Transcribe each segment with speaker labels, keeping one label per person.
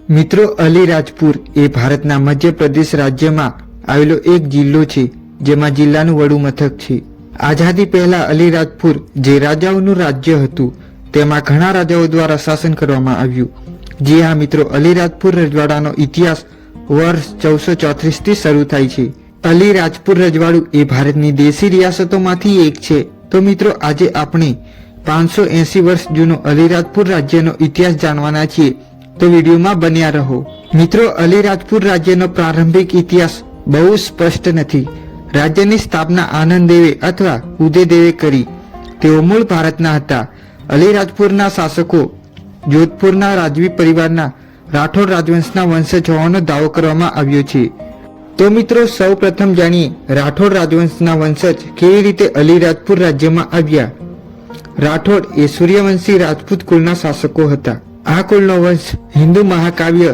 Speaker 1: મિત્રો, અલીરાજપુર એ ભારતના મધ્યપ્રદેશ રાજ્યમાં આવેલો એક જિલ્લો છે, જેમાં જિલ્લાનું વડું મથક છે. આઝાદી પહેલા અલીરાજપુર જે રાજાઓનું રાજ્ય હતું, તેમાં ઘણા રાજાઓ દ્વારા શાસન કરવામાં આવ્યું. જી હા મિત્રો, અલીરાજપુર રજવાડાનો ઇતિહાસ વર્ષ 1434 થી શરૂ થાય છે. અલીરાજપુર રજવાડું એ ભારતની દેશી રિયાસતોમાંથી એક છે. તો મિત્રો, આજે આપણે 580 વર્ષ જૂનો અલીરાજપુર રાજ્યનો ઇતિહાસ જાણવાના છીએ, તો વિડીયોમાં બન્યા રહો. મિત્રો, અલીરાજપુર રાજ્યનો પ્રારંભિક ઇતિહાસ બહુ સ્પષ્ટ નથી. રાજ્યની સ્થાપના આનંદ દેવે અથવા ઉદયદેવે કરી. તેઓ મૂળ ભારતના હતા. અલીરાજપુરના શાસકો જોધપુરના રાજવી પરિવારના રાઠોડ રાજવંશના વંશજ હોવાનો દાવો કરવામાં આવ્યો છે. તો મિત્રો, સૌ પ્રથમ જાણીએ રાઠોડ રાજવંશના વંશજ કેવી રીતે અલીરાજપુર રાજ્યમાં આવ્યા. રાઠોડ એ સૂર્યવંશી રાજપૂત કુળના શાસકો હતા. આ કુળનો વંશ હિન્દુ મહાકાવ્ય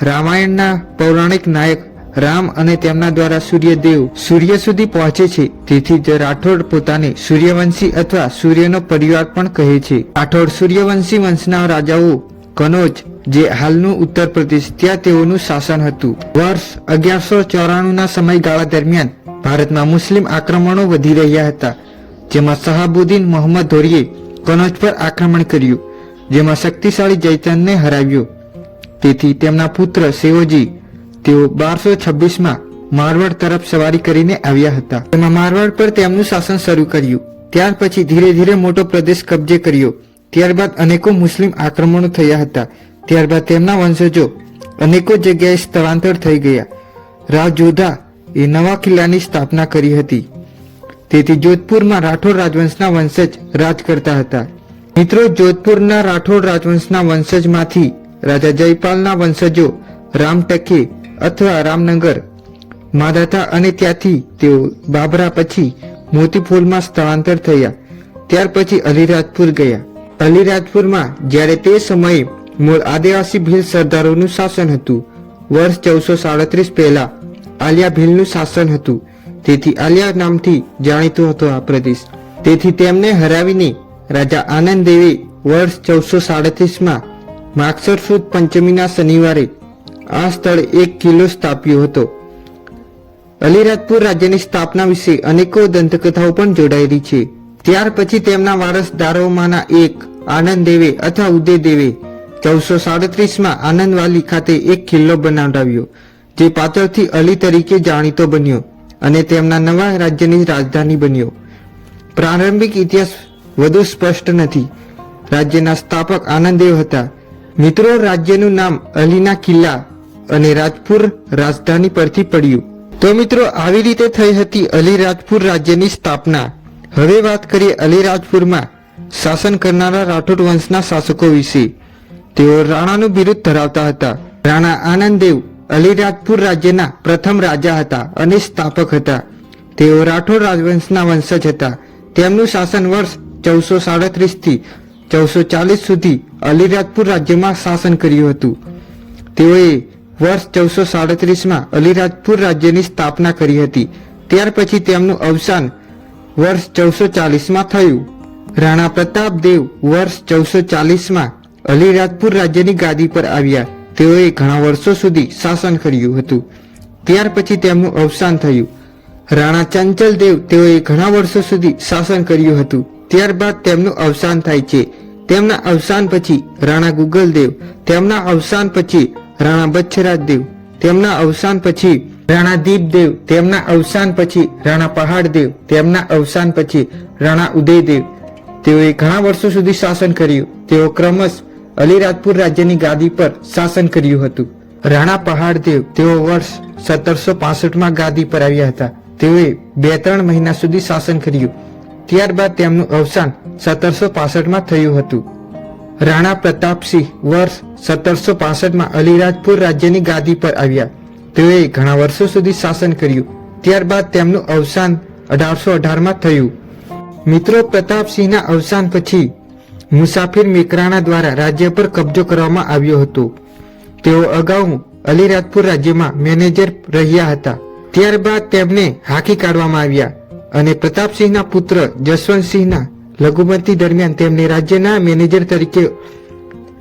Speaker 1: રામાયણના પૌરાણિક નાયક રામ અને તેમના દ્વારા સૂર્યદેવ સૂર્ય સુધી પહોંચે છે. તેથી જ રાઠોડ પોતાને સૂર્યવંશી અથવા સૂર્યનો પરિવાર પણ કહે છે. રાઠોડ સૂર્યવંશી વંશના રાજાઓ કનોજ, જે હાલનું ઉત્તર પ્રદેશ, ત્યાં તેઓનું શાસન હતું. વર્ષ 1194 ના સમયગાળા દરમિયાન ભારતમાં મુસ્લિમ આક્રમણો વધી રહ્યા હતા, જેમાં શહાબુદ્દીન મોહમ્મદ ઘોરીએ કનોજ પર આક્રમણ કર્યું, જેમાં શક્તિશાળી જૈતનને હરાવ્યો. તેથી તેમના પુત્ર સેવોજી તેઓ 1226માં મારવાડ તરફ સવારી કરીને આવ્યા હતા. તેમાં મારવાડ પર તેમનું શાસન શરૂ કર્યું. ત્યાર પછી ધીરે ધીરે મોટો પ્રદેશ કબજે કર્યો. ત્યારબાદ અનેકો મુસ્લિમ આક્રમણો થયા હતા. ત્યારબાદ તેમના વંશજો અનેકો જગ્યાએ સ્થળાંતર થઈ ગયા. રાજોધા એ નવા કિલ્લાની સ્થાપના કરી હતી. તેથી જોધપુરમાં રાઠોડ રાજવંશના વંશજ રાજ કરતા હતા. મિત્રો, જોધપુરના રાઠોડ રાજવંશના વંશજમાંથી રાજા જયપાલના વંશજો રામટકે અથવા રામનગર માધાતા અને ત્યાંથી તેઓ બાબરા પછી મોતીફૂલમાં સ્થળાંતર થયા. ત્યાર પછી અલીરાજપુર ગયા. અલીરાજપુરમાં જ્યારે તે સમયે મૂળ આદિવાસી ભીલ સરદારોનું શાસન હતું. વર્ષ 1437 પહેલા આલિયા ભીલનું શાસન હતું. તેથી આલિયા નામથી જાણીતો હતો આ પ્રદેશ. તેથી તેમને હરાવીને રાજા આનંદ દેવે વર્ષ 1437માં માગસર સુદ પંચમીના શનિવારે આ સ્થળે એક કિલ્લો સ્થાપ્યો હતો. અલીરાજપુર રાજ્યની સ્થાપના વિશે અનેકો દંતકથાઓ પણ જોડાયેલી છે. ત્યાર પછી તેમના વારસદારોમાંના એક આનંદ દેવે અથવા ઉદયદેવે 1437માં આનંદવાલી ખાતે એક કિલ્લો બનાવડાવ્યો, જે પાછળથી અલી તરીકે જાણીતો બન્યો અને તેમના નવા રાજ્યની રાજધાની બન્યો. પ્રારંભિક ઇતિહાસ વધુ સ્પષ્ટ નથી. રાજ્યના સ્થાપક આનંદદેવ હતા. મિત્રો, રાજ્યનું નામ અલીના કિલ્લા અને રાજપુર રાજધાની પરથી પડ્યું. તો મિત્રો, આવી રીતે થઈ હતી અલીરાજપુર રાજ્યની સ્થાપના. હવે વાત કરીએ અલીરાજપુરમાં શાસન કરનારા રાઠોડ વંશના શાસકો વિશે. તેઓ રાણાનું બિરુદ ધરાવતા હતા. રાણા આનંદદેવ અલીરાજપુર રાજ્યના પ્રથમ રાજા હતા અને સ્થાપક હતા. તેઓ રાઠોડ રાજવંશના વંશજ હતા. તેમનું શાસન વર્ષ 1437 થી 1440 સુધી અલીરાજપુર રાજ્યમાં શાસન કર્યું હતું. તેઓએ વર્ષ 1437માં અલીરાજપુર રાજ્યની સ્થાપના કરી હતી. ત્યાર પછી તેમનું અવસાન વર્ષ 1440માં થયું. રાણા પ્રતાપદેવ વર્ષ 1440માં અલીરાજપુર રાજ્યની ગાદી પર આવ્યા. તેઓએ ઘણા વર્ષો સુધી શાસન કર્યું હતું. ત્યાર પછી તેમનું અવસાન થયું. રાણા ચંચલદેવ તેઓએ ઘણા વર્ષો સુધી શાસન કર્યું હતું. ત્યારબાદ તેમનું અવસાન થાય છે. તેમના અવસાન પછી રાણા ગુગલદેવ, તેમના અવસાન પછી રાણા બચ્છરાજદેવ, તેમના અવસાન પછી રાણા દીપદેવ, તેમના અવસાન પછી રાણા પહાડદેવ, તેમના અવસાન પછી રાણા ઉદયદેવ. તેઓએ ઘણા વર્ષો સુધી શાસન કર્યું. તેઓ ક્રમશ અલીરાજપુર રાજ્યની ગાદી પર શાસન કર્યું હતું. રાણા પહાડદેવ તેઓ વર્ષ 1765માં ગાદી પર આવ્યા હતા. તેઓએ 2-3 મહિના સુધી શાસન કર્યું. ત્યારબાદ તેમનું અવસાન 1765માં થયું હતું. રાણા પ્રતાપસિંહ વર્ષ 1765માં અલીરાજપુર રાજ્યની ગાદી પર આવ્યા. તેઓએ ઘણા વર્ષો સુધી શાસન કર્યું. ત્યારબાદ તેમનું અવસાન 1818માં થયું. મિત્રો, પ્રતાપસિંહના અવસાન પછી મુસાફિર મેકરાણા દ્વારા રાજ્ય પર કબજો કરવામાં આવ્યો હતો. તેઓ અગાઉ અલીરાજપુર રાજ્યમાં મેનેજર રહ્યા હતા. ત્યારબાદ તેમને હાંકી કાઢવામાં આવ્યા અને પ્રતાપસિંહના પુત્ર જસવંતસિંહના લઘુમતી દરમિયાન તેમને રાજ્યના મેનેજર તરીકે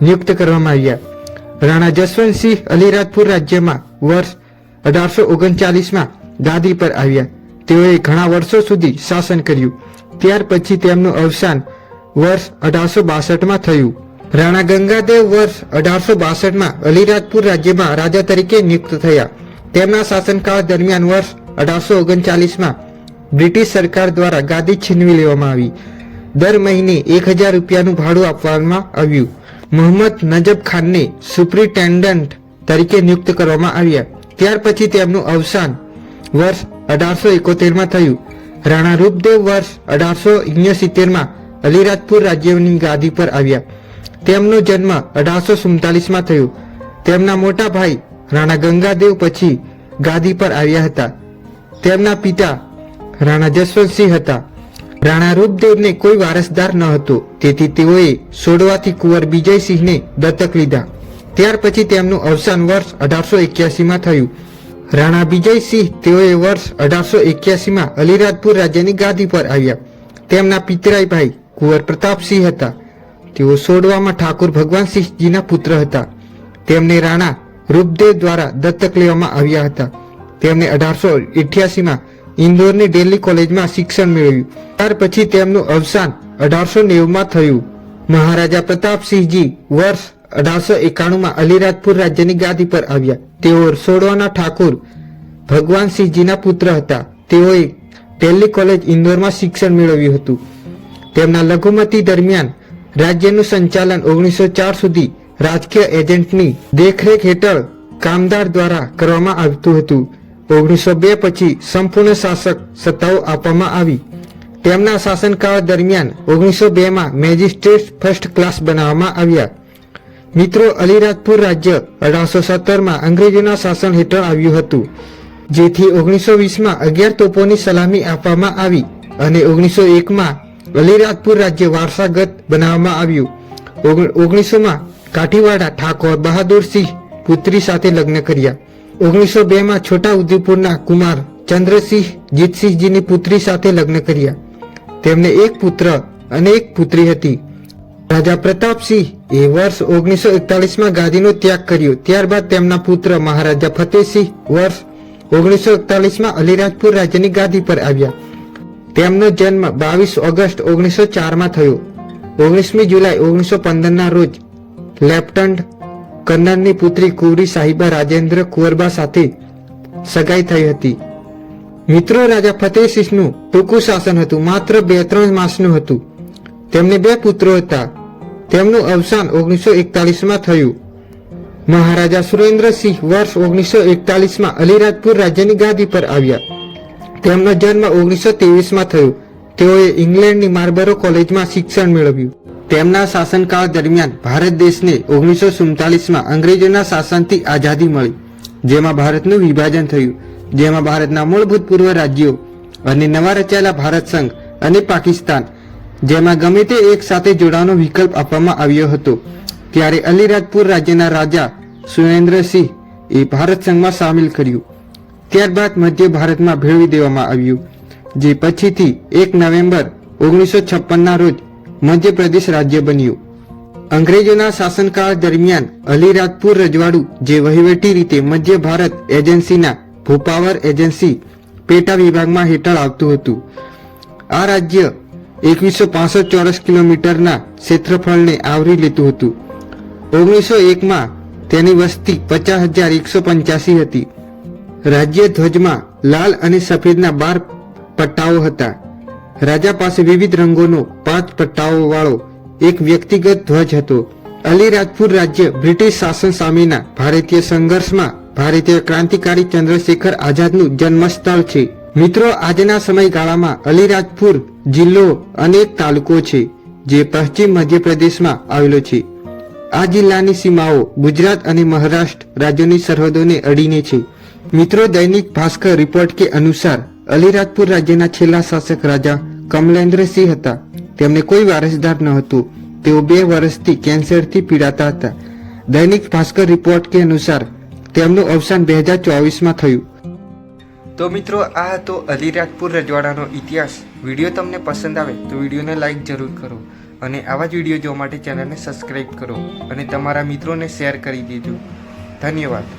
Speaker 1: નિયુક્ત કરવામાં આવ્યા. રાણા જસવંતસિંહ અલીરાજપુર રાજ્યમાં વર્ષ 1839માં ગાદી પર આવ્યા. તેઓએ ઘણા વર્ષો સુધી શાસન કર્યું. ત્યાર પછી તેમનું અવસાન વર્ષ 1862માં થયું. રાણા ગંગાદેવ વર્ષ 1862માં અલીરાજપુર રાજ્યમાં રાજા તરીકે નિયુક્ત થયા. તેમના શાસનકાળ દરમિયાન વર્ષ 1839માં બ્રિટિશ સરકાર દ્વારા ગાદી છીનવી લેવામાં આવી. દર મહિને 1000 રૂપિયાનું ભાડું આપવામાં આવ્યું. મોહમ્મદ નજબ ખાનને સુપ્રિન્ટેન્ડન્ટ તરીકે નિયુક્ત કરવામાં આવ્યા. ત્યાર પછી તેમનું અવસાન વર્ષ 1871માં થયું. રાણા રૂપદેવ વર્ષ 1869માં અલીરાજપુર રાજ્યની ગાદી પર આવ્યા. તેમનો જન્મ 1847માં થયો. તેમના મોટા ભાઈ રાણા ગંગાદેવ પછી ગાદી પર આવ્યા હતા. તેમના પિતા રાણા જસવંતસિંહ હતા. રાણા રૂપદેવને કોઈ વારસદાર ન હતો, તેથી તેઓએ સોડવાથી કુંવર વિજયસિંહને દત્તક લીધા. ત્યાર પછી તેમનું અવસાન વર્ષ 1881માં થયું. રાણા વિજયસિંહ તેઓએ વર્ષ 1881માં અલીરાજપુર રાજ્યની ગાદી પર આવ્યા. તેમના પિતરાઈ ભાઈ કુંવર પ્રતાપસિંહ હતા. તેઓ સોડવામાં ઠાકુર ભગવાનસિંહજીના પુત્ર હતા. તેમને રાણા રૂપદેવ દ્વારા દત્તક લેવામાં આવ્યા હતા. તેમણે 1888માં ઇન્દોરની દિલ્હી કોલેજમાં શિક્ષણ મેળવ્યું. ત્યાર પછી તેમનું અવસાન 1890માં થયું. મહારાજા પ્રતાપસિંહજી વર્ષ 1891માં અલીરાજપુર રાજ્યની ગાદી પર આવ્યા. તેઓ સોડવાના ઠાકુર ભગવાનસિંહજીના પુત્ર હતા. તેઓએ દિલ્હી કોલેજ ઇન્દોરમાં શિક્ષણ મેળવ્યું હતું. તેમના લઘુમતી દરમિયાન રાજ્યનું સંચાલન 1904 સુધી રાજકીય એજન્ટની દેખરેખ હેઠળ કામદાર દ્વારા કરવામાં આવતું હતું. 1902 પછી સંપૂર્ણ શાસક સત્તાઓ આપવામાં આવી. તેમના શાસનકાળ દરમિયાન 1902માં મેજિસ્ટ્રેટ ફર્સ્ટ ક્લાસ બનાવવામાં આવ્યા. મિત્રો, અલીરાજપુર રાજ્ય 1817માં અંગ્રેજોના શાસન હેઠળ આવ્યું હતું, જેથી 1920માં 11 તોપોની સલામી આપવામાં આવી અને 1901માં અલીરાજપુર રાજ્ય વારસાગત બનાવવામાં આવ્યું. 1900માં કાઠીવાડા ઠાકોર બહાદુરસિંહ પુત્રી સાથે લગ્ન કર્યા. 1902માં છોટા ઉદેપુરના કુમાર ચંદ્રસિંહ જીતસિંહજીની પુત્રી સાથે લગ્ન કર્યા. તેમને એક પુત્ર અને એક પુત્રી હતી. રાજા પ્રતાપસિંહ એ વર્ષ 1941માં ગાદીનો ત્યાગ કર્યો. ત્યારબાદ તેમના પુત્ર મહારાજા ફતેહસિંહ વર્ષ 1941માં અલીરાજપુર રાજ્યની ગાદી પર આવ્યા. તેમનો જન્મ 22 ઓગસ્ટ 1904માં થયો. 19મી જુલાઈ 1915ના રોજ લેફ્ટનન્ટ કર્નલની પુત્રી કુંવરી સાહિબા રાજેન્દ્ર કુંવરબા સાથે સગાઈ થઈ હતી. મિત્રો, રાજા ફતેહસિંહનું ટૂંકું શાસન હતું, માત્ર 2-3 માસનું હતું. તેમને 2 પુત્રો હતા. તેમનું અવસાન 1941માં થયું. મહારાજા સુરેન્દ્રસિંહ વર્ષ 1941માં અલીરાજપુર રાજ્યની ગાદી પર આવ્યા. તેમનો જન્મ 1923માં થયો. તેઓએ ઇંગ્લેન્ડની માર્બરો કોલેજમાં શિક્ષણ મેળવ્યું. તેમના શાસનકાળ દરમિયાન ભારત દેશને 1947માં અંગ્રેજોના શાસનથી આઝાદી મળી, જેમાં ભારતનું વિભાજન થયું, જેમાં ભારતના મૂળ ભૂતપૂર્વ રાજ્યો અને નવા રચાયેલા ભારત સંઘ અને પાકિસ્તાન, જેમાં ગમે તે એક સાથે જોડાવાનો વિકલ્પ આપવામાં આવ્યો હતો. ત્યારે અલીરાજપુર રાજ્યના રાજા સુરેન્દ્રસિંહ એ ભારત સંઘમાં સામેલ કર્યું. ત્યારબાદ મધ્ય ભારતમાં ભેળવી દેવામાં આવ્યું, જે પછીથી 1 નવેમ્બર 1956ના રોજ મધ્યપ્રદેશ રાજ્ય બન્યું. અંગ્રેજોના શાસનકાળ દરમિયાન અલીરાજપુર રજવાડું, જે વહીવટી રીતે મધ્ય ભારત એજન્સીના ભૂપાવર એજન્સી પેટા વિભાગમાં હેઠળ આવતું હતું. આ રાજ્ય 2165 ચોરસ કિલોમીટરના ક્ષેત્રફળને આવરી લેતું હતું. 1901માં તેની વસ્તી 50,185 હતી. રાજ્ય ધ્વજમાં લાલ અને સફેદના 12 પટ્ટાઓ હતા. રાજા પાસે વિવિધ રંગોનો 5 પટ્ટાઓ વાળો એક વ્યક્તિગત ધ્વજ હતો. અલીરાજપુર રાજ્ય બ્રિટિશ શાસન સામેના ભારતીય સંઘર્ષમાં ભારતીય ક્રાંતિકારી ચંદ્રશેખર આઝાદનું જન્મસ્થળ છે. મિત્રો, આજના સમયગાળામાં અલીરાજપુર જિલ્લો અને એક તાલુકો છે, જે પશ્ચિમ મધ્યપ્રદેશમાં આવેલો છે. આ જિલ્લાની સીમાઓ ગુજરાત અને મહારાષ્ટ્ર રાજ્યોની સરહદોને અડીને છે. મિત્રો, દૈનિક ભાસ્કર રિપોર્ટ કે અનુસાર અલીરાજપુર રાજ્યના છેલ્લા શાસક રાજા કમલેન્દ્રસિંહ હતા. તેમને કોઈ વારસદાર ન હતો. તેઓ 2 વર્ષથી કેન્સરથી પીડાતા હતા. દૈનિક ભાસ્કર રિપોર્ટ કે અનુસાર તેમનું અવસાન 2024માં થયું. તો મિત્રો, આ હતો અલીરાજપુર રજવાડાનો ઇતિહાસ. વિડીયો તમને પસંદ આવે તો વિડીયોને લાઈક જરૂર કરો અને આવા જ વિડીયો જોવા માટે ચેનલને સબસ્ક્રાઈબ કરો અને તમારા મિત્રોને શેર કરી દેજો. ધન્યવાદ.